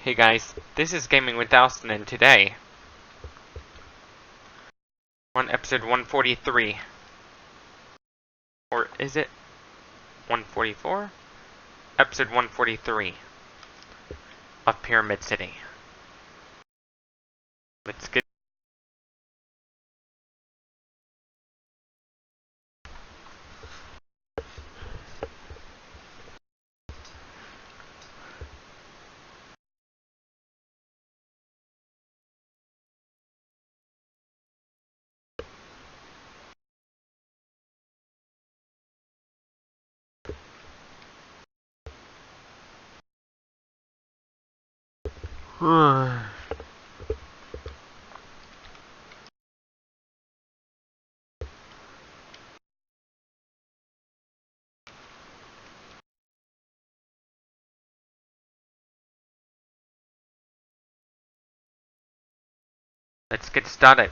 Hey guys, this is Gaming with Austin, and today, on episode 143, or is it 144? Episode 143 of Pyramid City. Let's get let's get started.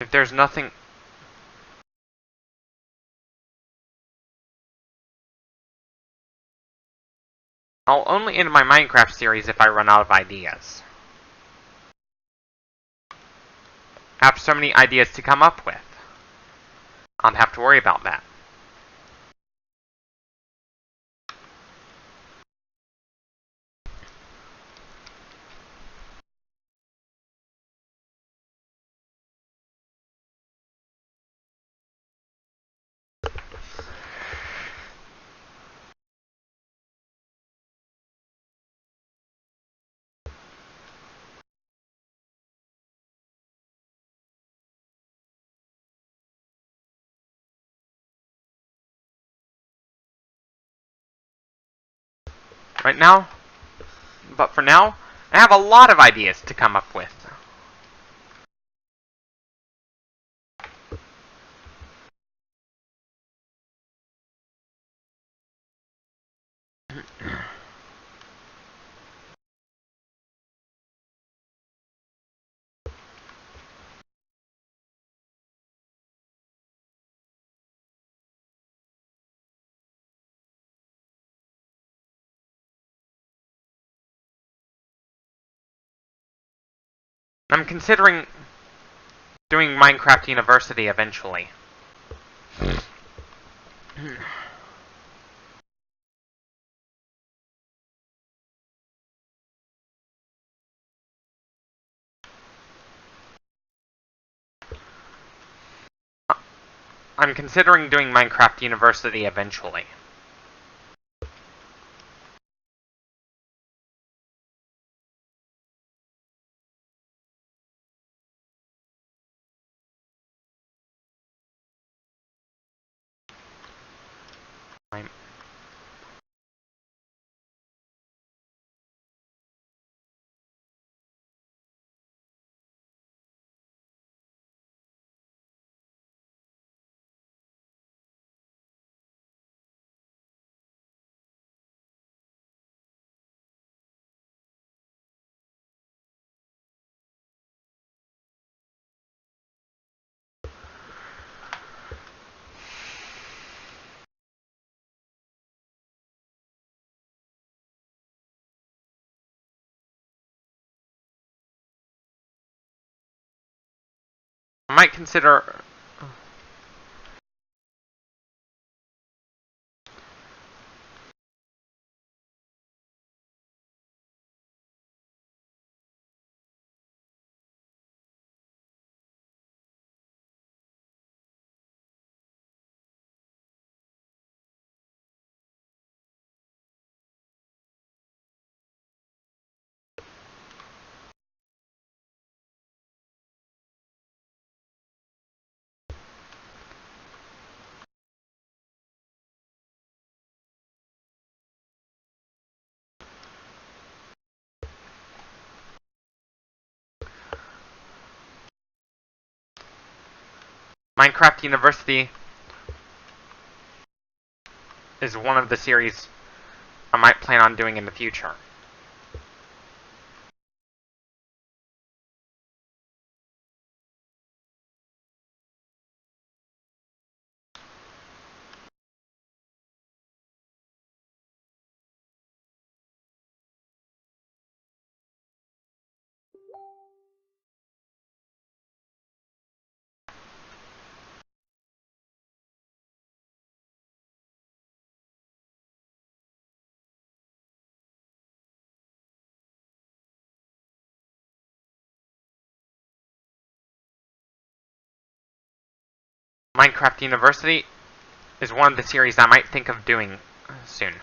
If there's nothing... I'll only end my Minecraft series if I run out of ideas. I have so many ideas to come up with. I don't have to worry about that. Right now? But for now, I have a lot of ideas to come up with. I'm considering doing Minecraft University eventually. I'm considering doing Minecraft University eventually. I might consider... Minecraft University is one of the series I might plan on doing in the future. Minecraft University is one of the series I might think of doing soon.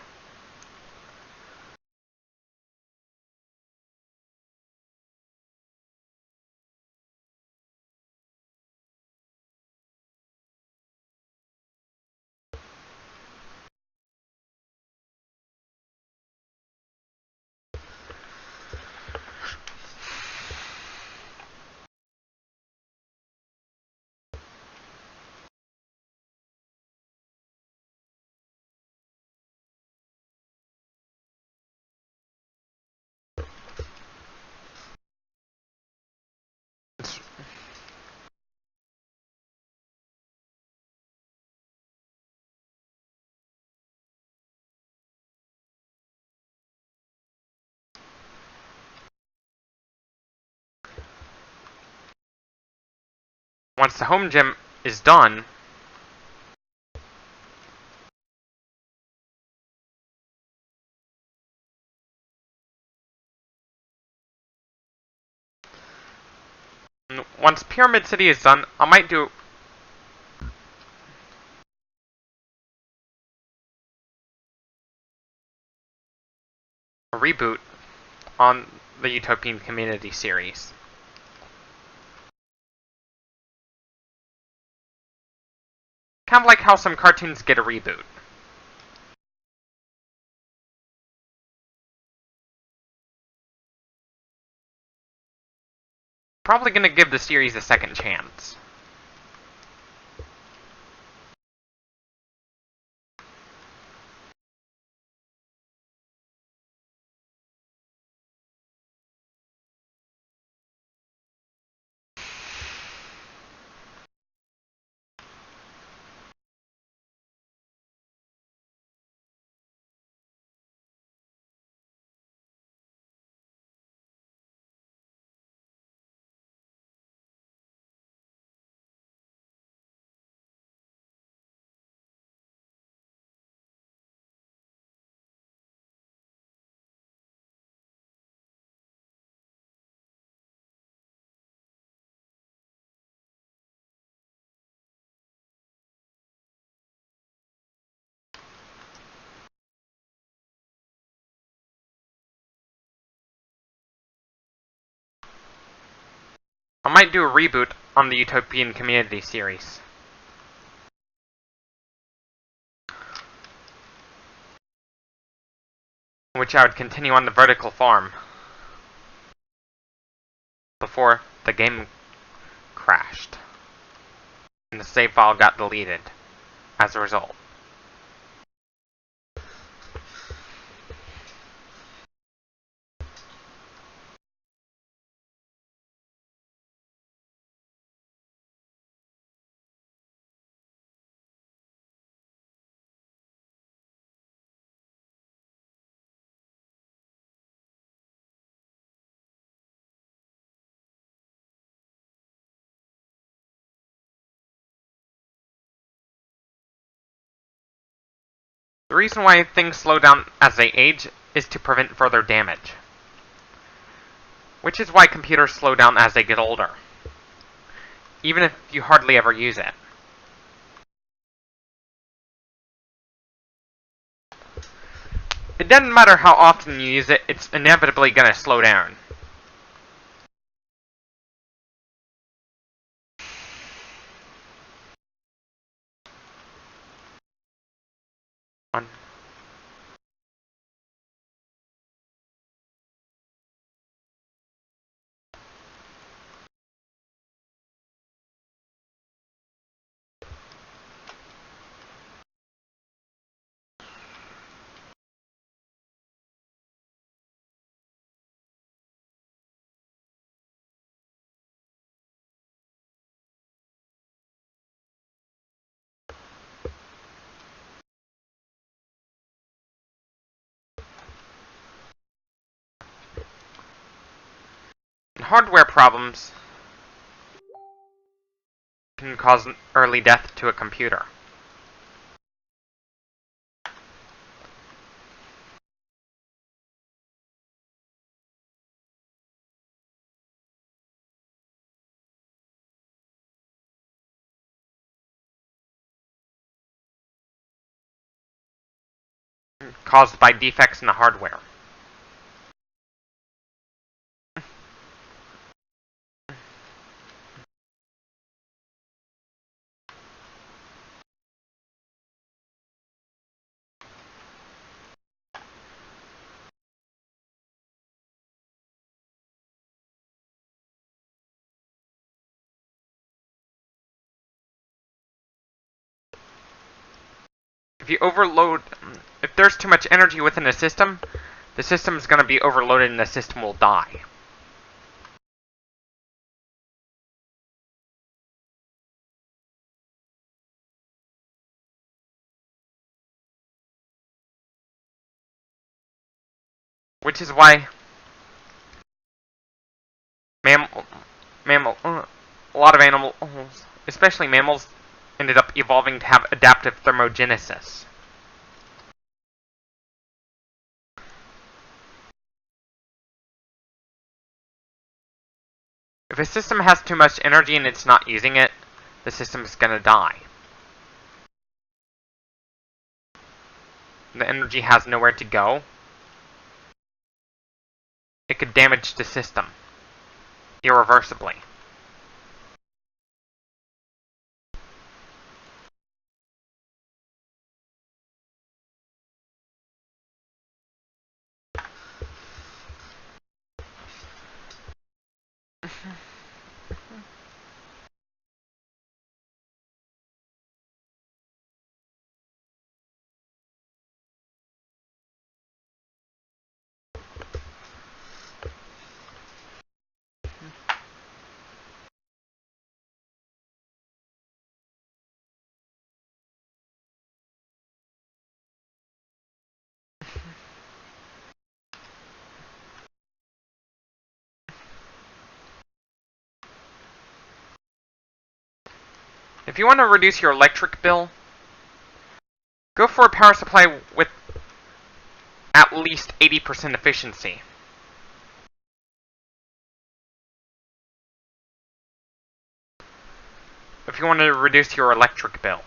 Once the home gym is done, once Pyramid City is done, I might do a reboot on the Utopian Community series. Kind of like how some cartoons get a reboot. Probably gonna give the series a second chance. I might do a reboot on the Utopian Community series. In which I would continue on the vertical farm before the game crashed and the save file got deleted as a result. The reason why things slow down as they age is to prevent further damage, which is why computers slow down as they get older, even if you hardly ever use it. It doesn't matter how often you use it, it's inevitably gonna slow down. One. hardware problems can cause early death to a computer. Caused by defects in the hardware. If there's too much energy within a system, the system is going to be overloaded and the system will die. Which is why a lot of animals, especially mammals, ended up evolving to have adaptive thermogenesis. If a system has too much energy and it's not using it, the system is going to die. The energy has nowhere to go. It could damage the system irreversibly. If you want to reduce your electric bill, go for a power supply with at least 80% efficiency. If you want to reduce your electric bill.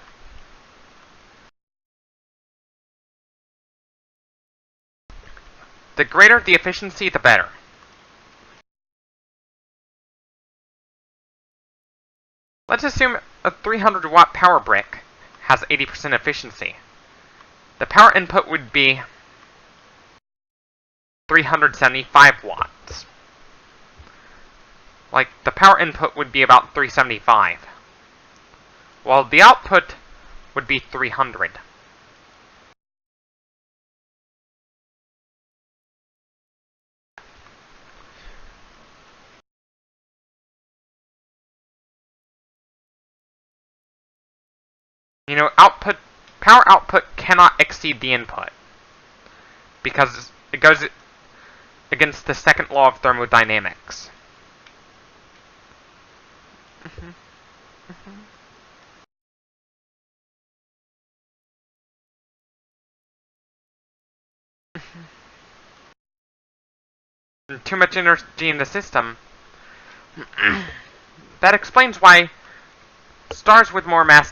The greater the efficiency, the better. Let's assume a 300 watt power brick has 80% efficiency. The power input would be 375 watts. Like, the power input would be about 375, while the output would be 300. You know, power output cannot exceed the input, because it goes against the second law of thermodynamics. Too much energy in the system. That explains why stars with more mass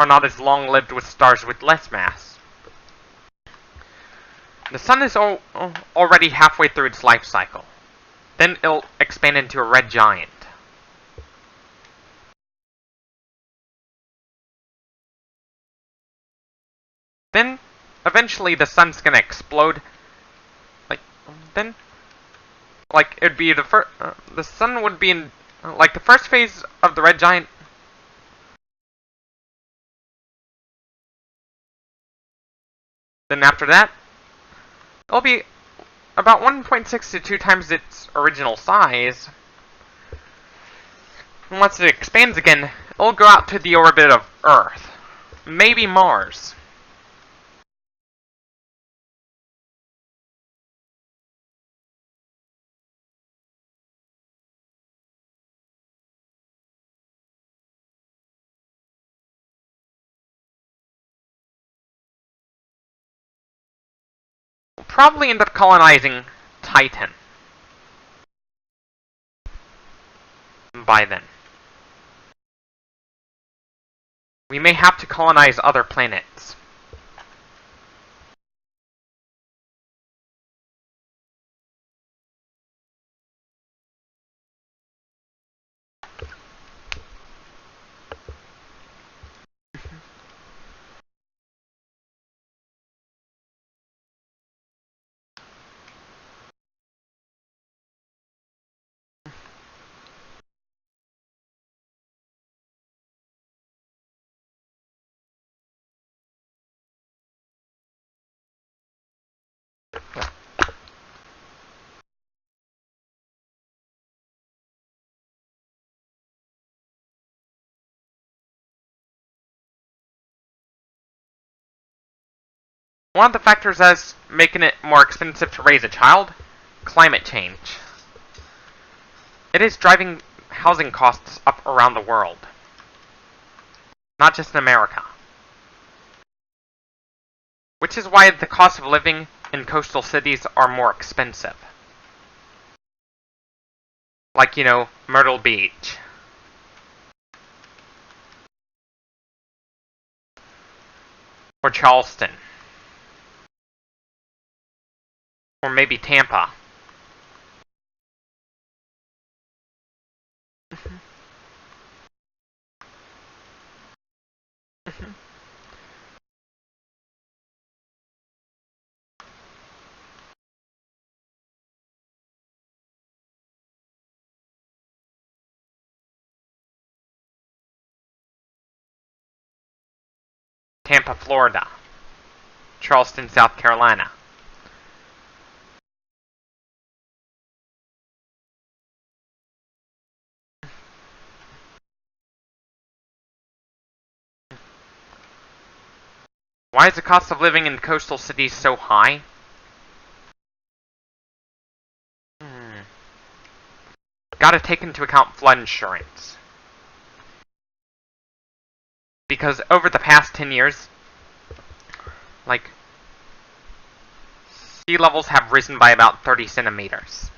are not as long-lived with stars with less mass. The sun is already halfway through its life cycle. Then it'll expand into a red giant. Then, eventually, the sun's gonna explode. It'd be the sun would be in, the first phase of the red giant. Then after that, it'll be about 1.6 to 2 times its original size. And once it expands again, it'll go out to the orbit of Earth. Maybe Mars. probably end up colonizing Titan by then. We may have to colonize other planets. One of the factors that's making it more expensive to raise a child? Climate change. It is driving housing costs up around the world. Not just in America. Which is why the cost of living in coastal cities are more expensive. Like, Myrtle Beach. Or Charleston. Or maybe Tampa. Tampa, Florida. Charleston, South Carolina. Why is the cost of living in coastal cities so high? Gotta take into account flood insurance. Because over the past 10 years, sea levels have risen by about 30 centimeters.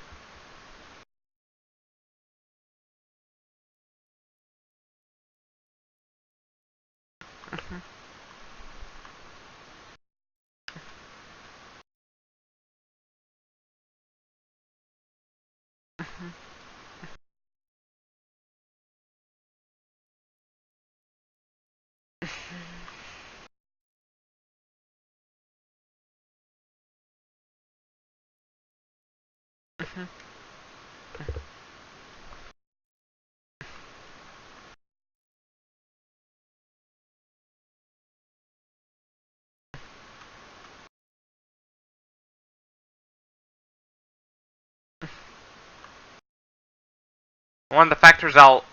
One of the factors that'll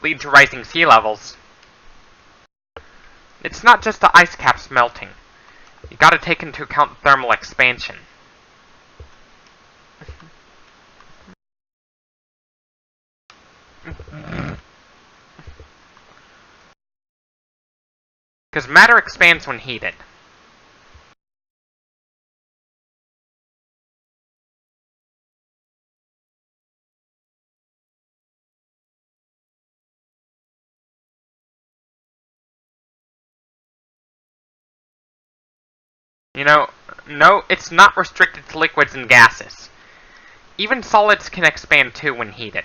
lead to rising sea levels. It's not just the ice caps melting. You gotta take into account thermal expansion. Because matter expands when heated. No, it's not restricted to liquids and gases. Even solids can expand too when heated.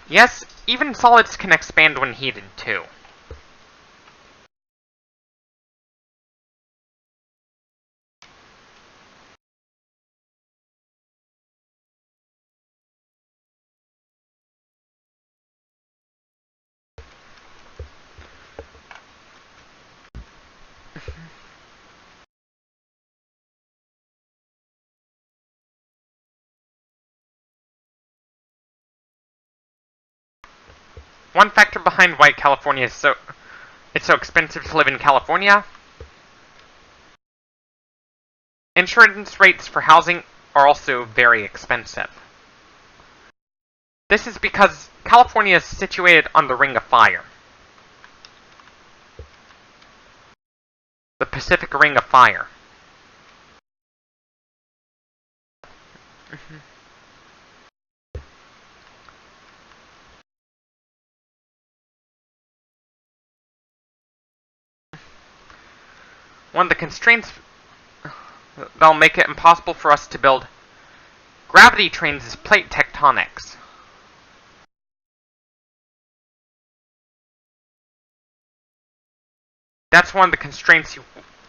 Yes, even solids can expand when heated too. One factor behind why California is so it's so expensive to live in California. Insurance rates for housing are also very expensive. This is because California is situated on the Ring of Fire. The Pacific Ring of Fire. One of the constraints that'll make it impossible for us to build gravity trains is plate tectonics. That's one of the constraints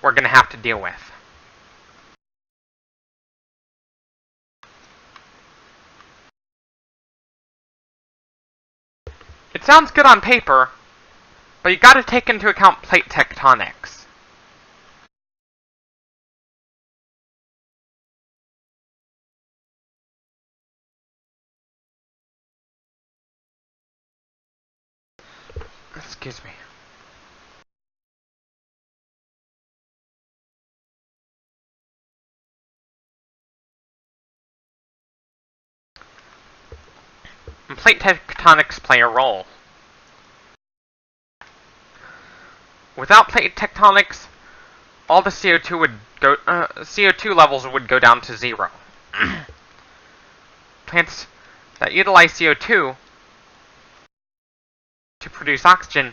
we're going to have to deal with. It sounds good on paper, but you gotta take into account plate tectonics. Excuse me. And plate tectonics play a role. Without plate tectonics, all the CO2 levels would go down to 0. Plants that utilize CO2 to produce oxygen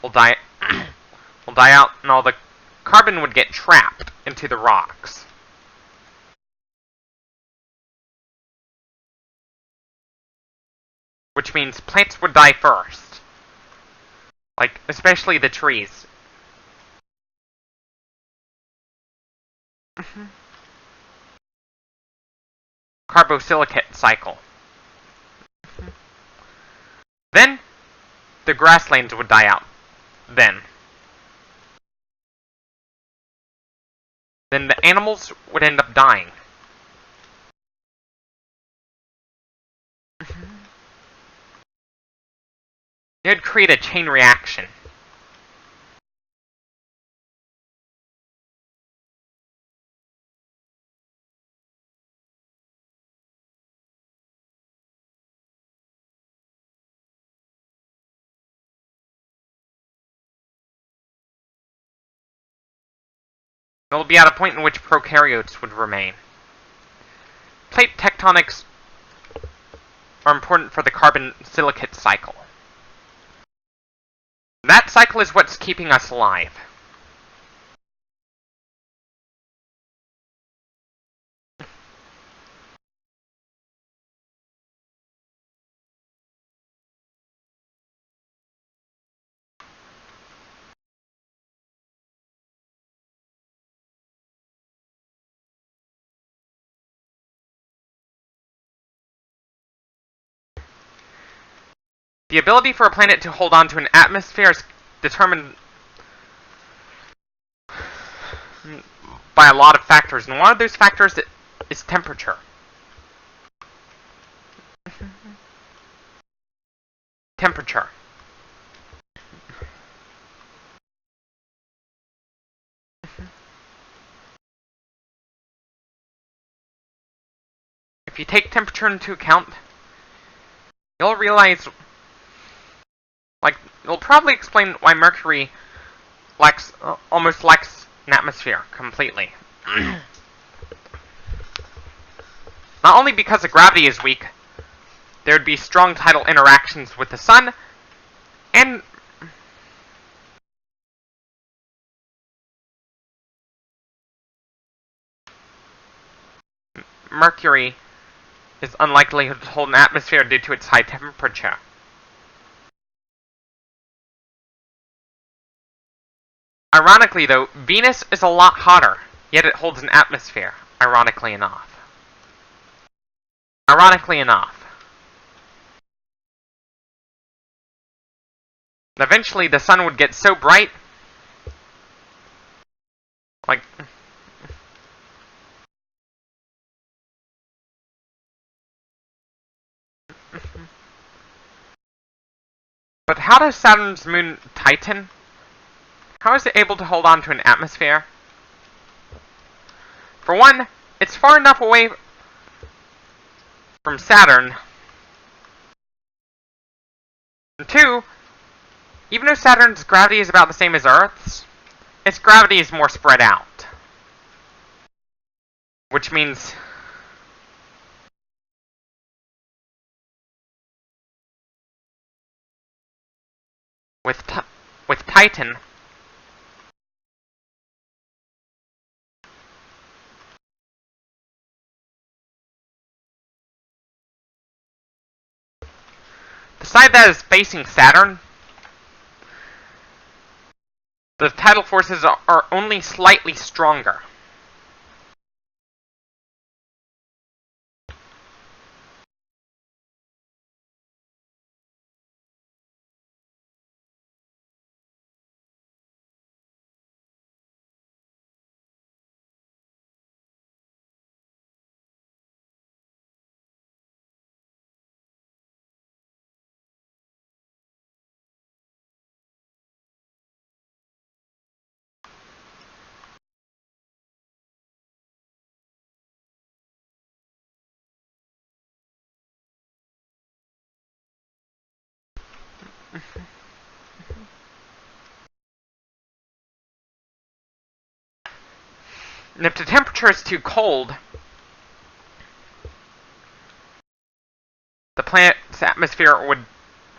will die out, and all the carbon would get trapped into the rocks. Which means plants would die first. Like, especially the trees. Carbosilicate cycle. Then, the grasslands would die out. Then the animals would end up dying. It would create a chain reaction. It will be at a point in which prokaryotes would remain. Plate tectonics are important for the carbon silicate cycle. That cycle is what's keeping us alive. The ability for a planet to hold on to an atmosphere is determined by a lot of factors, and one of those factors is temperature. Temperature. If you take temperature into account, you'll realize, it'll probably explain why Mercury almost lacks an atmosphere completely. Not only because the gravity is weak, there would be strong tidal interactions with the sun, and Mercury is unlikely to hold an atmosphere due to its high temperature. Ironically, though, Venus is a lot hotter, yet it holds an atmosphere, ironically enough. Ironically enough. Eventually, the sun would get so bright, but how does Saturn's moon Titan How is it able to hold on to an atmosphere? For one, it's far enough away from Saturn. And two, even though Saturn's gravity is about the same as Earth's, its gravity is more spread out. Which means with Titan, the side that is facing Saturn, the tidal forces are only slightly stronger. And if the temperature is too cold, the planet's atmosphere would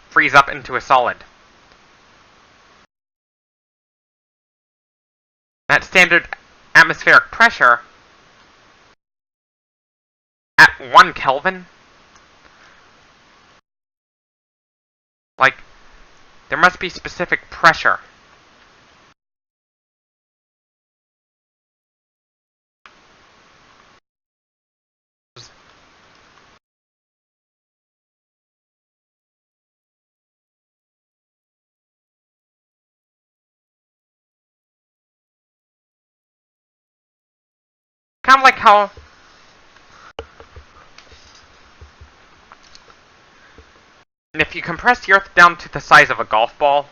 freeze up into a solid. At standard atmospheric pressure, at 1 Kelvin, like, there must be specific pressure. Kind of like how if you compress the Earth down to the size of a golf ball,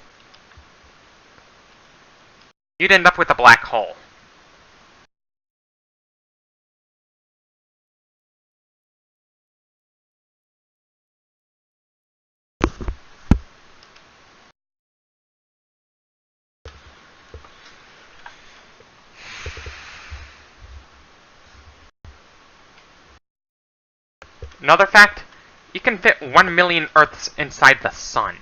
you'd end up with a black hole. Another fact, you can fit 1 million Earths inside the Sun.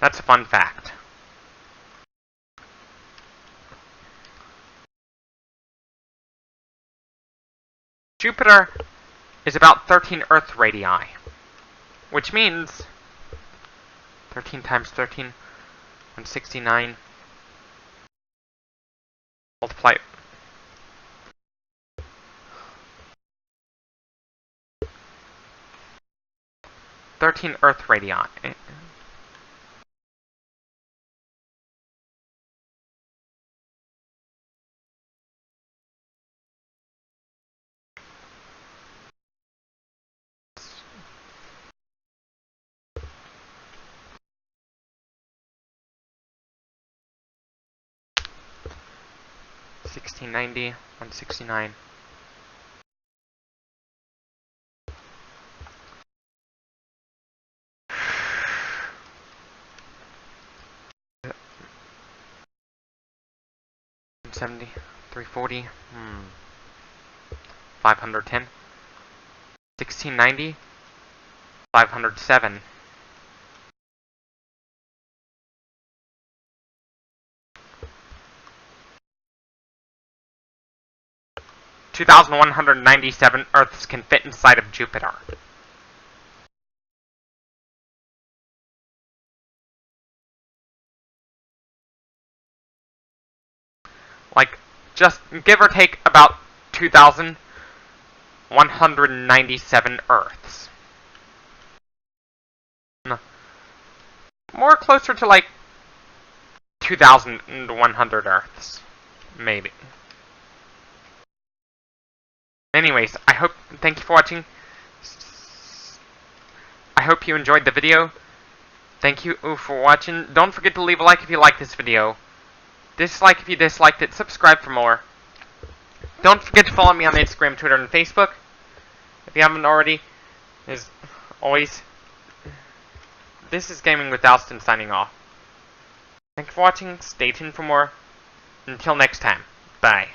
That's a fun fact. Jupiter is about 13 Earth radii, which means 13 times 13, 169, multiply 13 Earth radii. $1690, 169. $70, 340, 510, 1690, 507. $2,197 Earths can fit inside of Jupiter. Like, just give or take about 2,197 Earths. More closer to like 2,100 Earths. Maybe. Anyways, thank you for watching. I hope you enjoyed the video. Thank you for watching. Don't forget to leave a like if you like this video. Dislike if you disliked it. Subscribe for more. Don't forget to follow me on Instagram, Twitter, and Facebook. If you haven't already. As always, this is Gaming with Alston signing off. Thank you for watching. Stay tuned for more. Until next time. Bye.